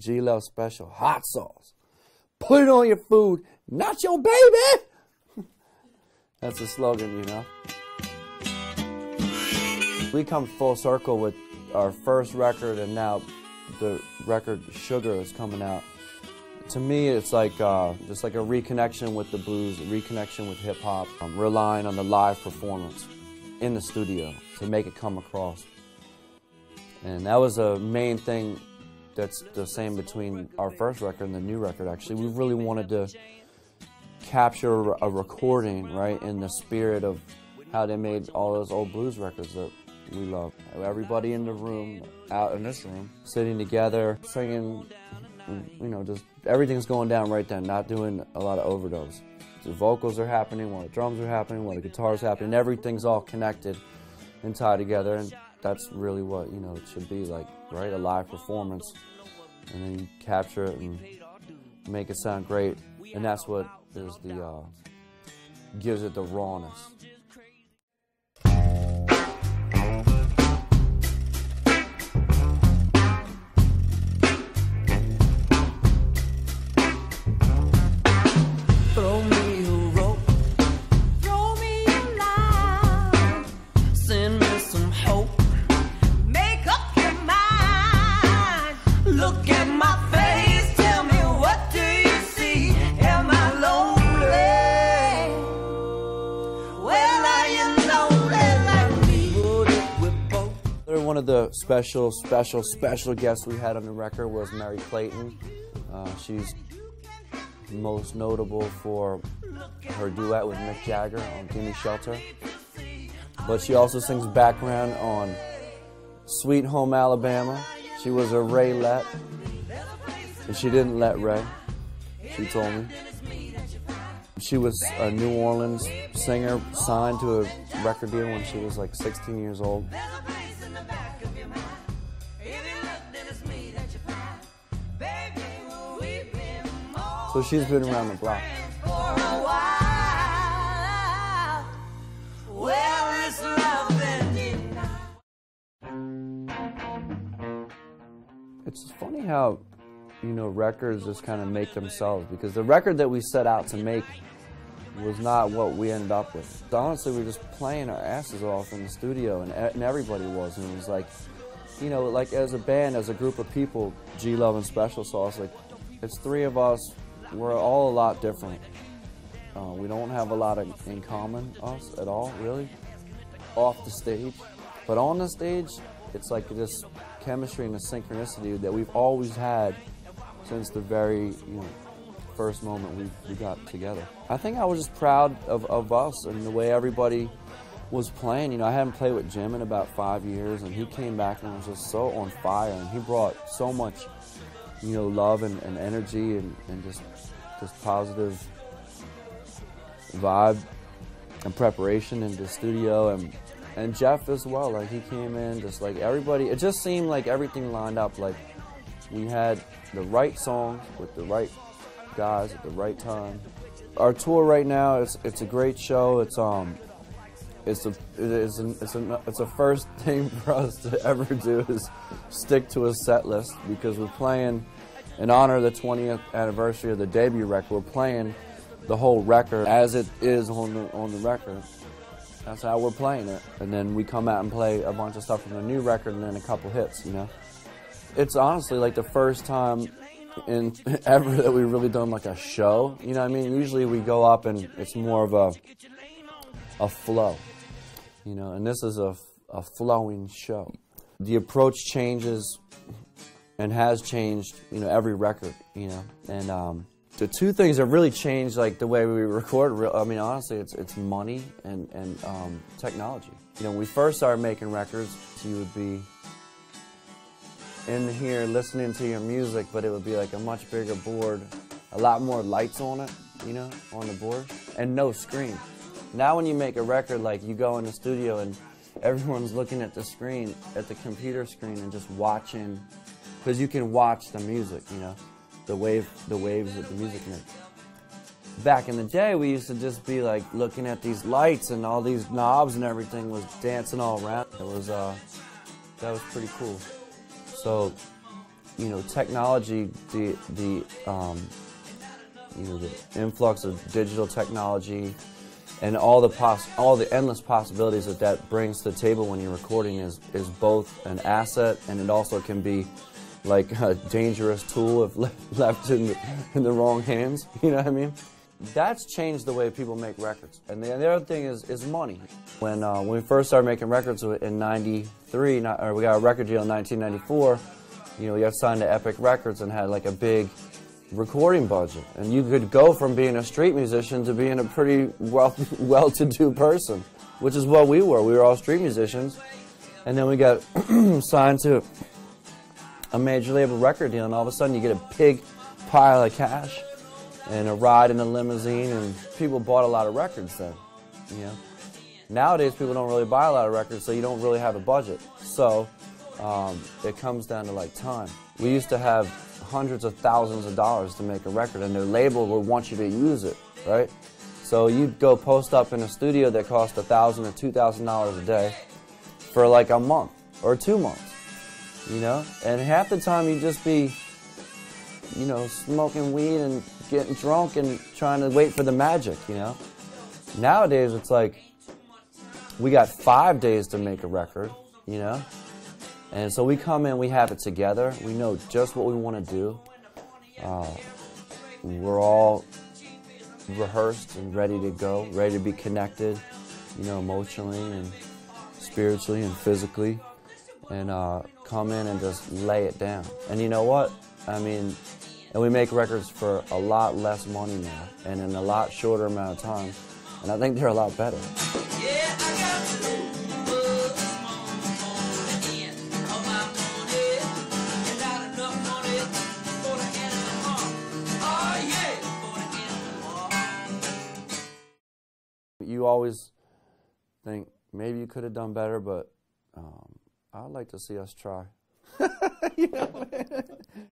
G.Love special hot sauce. Put it on your food, not your baby. That's the slogan, you know. We come full circle with our first record and now the record Sugar is coming out. To me, it's like just like a reconnection with the blues, a reconnection with hip-hop, relying on the live performance in the studio to make it come across. And that was a main thing that's the same between our first record and the new record, actually. We really wanted to capture a recording, right, in the spirit of how they made all those old blues records that we love. Everybody in the room, out in this room, sitting together, singing, you know, just everything's going down right then, not doing a lot of overdubs. The vocals are happening while the drums are happening, while the guitar's happening, everything's all connected and tied together, and that's really what, you know, it should be like, right? A live performance, and then you capture it and make it sound great, and that's what is the, gives it the rawness. One of the special guests we had on the record was Mary Clayton. She's most notable for her duet with Mick Jagger on Gimme Shelter. But she also sings background on Sweet Home Alabama. She was a Ray-lette, and she didn't let Ray, she told me. She was a New Orleans singer, signed to a record deal when she was like 16 years old. So she's been around the block. It's funny how, you know, records just kind of make themselves, because the record that we set out to make was not what we ended up with. Honestly, we were just playing our asses off in the studio, and everybody was, and it was like, you know, like as a band, as a group of people, G.Love and Special Sauce, like, it's three of us. We're all a lot different. We don't have a lot in common, us, at all, really, off the stage. But on the stage, it's like this chemistry and the synchronicity that we've always had since the very, you know, first moment we got together. I think I was just proud of us and the way everybody was playing. You know, I hadn't played with Jim in about 5 years, and he came back and was just so on fire, and he brought so much, you know, love and energy and just this positive vibe and preparation in the studio, and Jeff as well. Like, he came in, just like everybody, it just seemed like everything lined up. Like, we had the right songs with the right guys at the right time. Our tour right now, it's a great show. It's a first thing for us to ever do is stick to a set list, because we're playing in honor of the 20th anniversary of the debut record. We're playing the whole record as it is on the record. That's how we're playing it. And then we come out and play a bunch of stuff from the new record and then a couple hits, you know. It's honestly like the first time in ever that we've really done like a show, you know what I mean? Usually we go up and it's more of a flow, you know, and this is a flowing show. The approach changes and has changed, you know, every record, you know, and the two things that really changed, like the way we record, I mean, honestly, it's money and technology. You know, when we first started making records, you would be in here listening to your music, but it would be like a much bigger board, a lot more lights on it, you know, on the board, and no screen. Now when you make a record, like, you go in the studio and everyone's looking at the screen, at the computer screen, and just watching, because you can watch the music, you know, the waves that the music makes. Back in the day, we used to just be like looking at these lights, and all these knobs and everything was dancing all around. It was that was pretty cool. So you know, technology, the influx of digital technology, and all the endless possibilities that brings to the table when you're recording is both an asset, and it also can be like a dangerous tool if left in the wrong hands. You know what I mean? That's changed the way people make records. And the other thing is money. When we first started making records in '93, or we got a record deal in 1994, you know, we got signed to Epic Records and had like a big recording budget. And you could go from being a street musician to being a pretty well-to-do person, which is what we were. We were all street musicians. And then we got signed to a major label record deal, and all of a sudden you get a big pile of cash and a ride in a limousine, and people bought a lot of records then, you know. Nowadays people don't really buy a lot of records, so you don't really have a budget. So it comes down to like time. We used to have hundreds of thousands of dollars to make a record, and their label would want you to use it, right? So you'd go post up in a studio that cost $1,000 or $2,000 a day for like a month or 2 months, you know? And half the time you'd just be, you know, smoking weed and getting drunk and trying to wait for the magic, you know? Nowadays it's like, we got 5 days to make a record, you know? And so we come in, we have it together, we know just what we want to do. We're all rehearsed and ready to go, ready to be connected, you know, emotionally and spiritually and physically, and come in and just lay it down. And you know what? I mean, and we make records for a lot less money now, and in a lot shorter amount of time, and I think they're a lot better. You always think, maybe you could have done better, but I'd like to see us try. You know?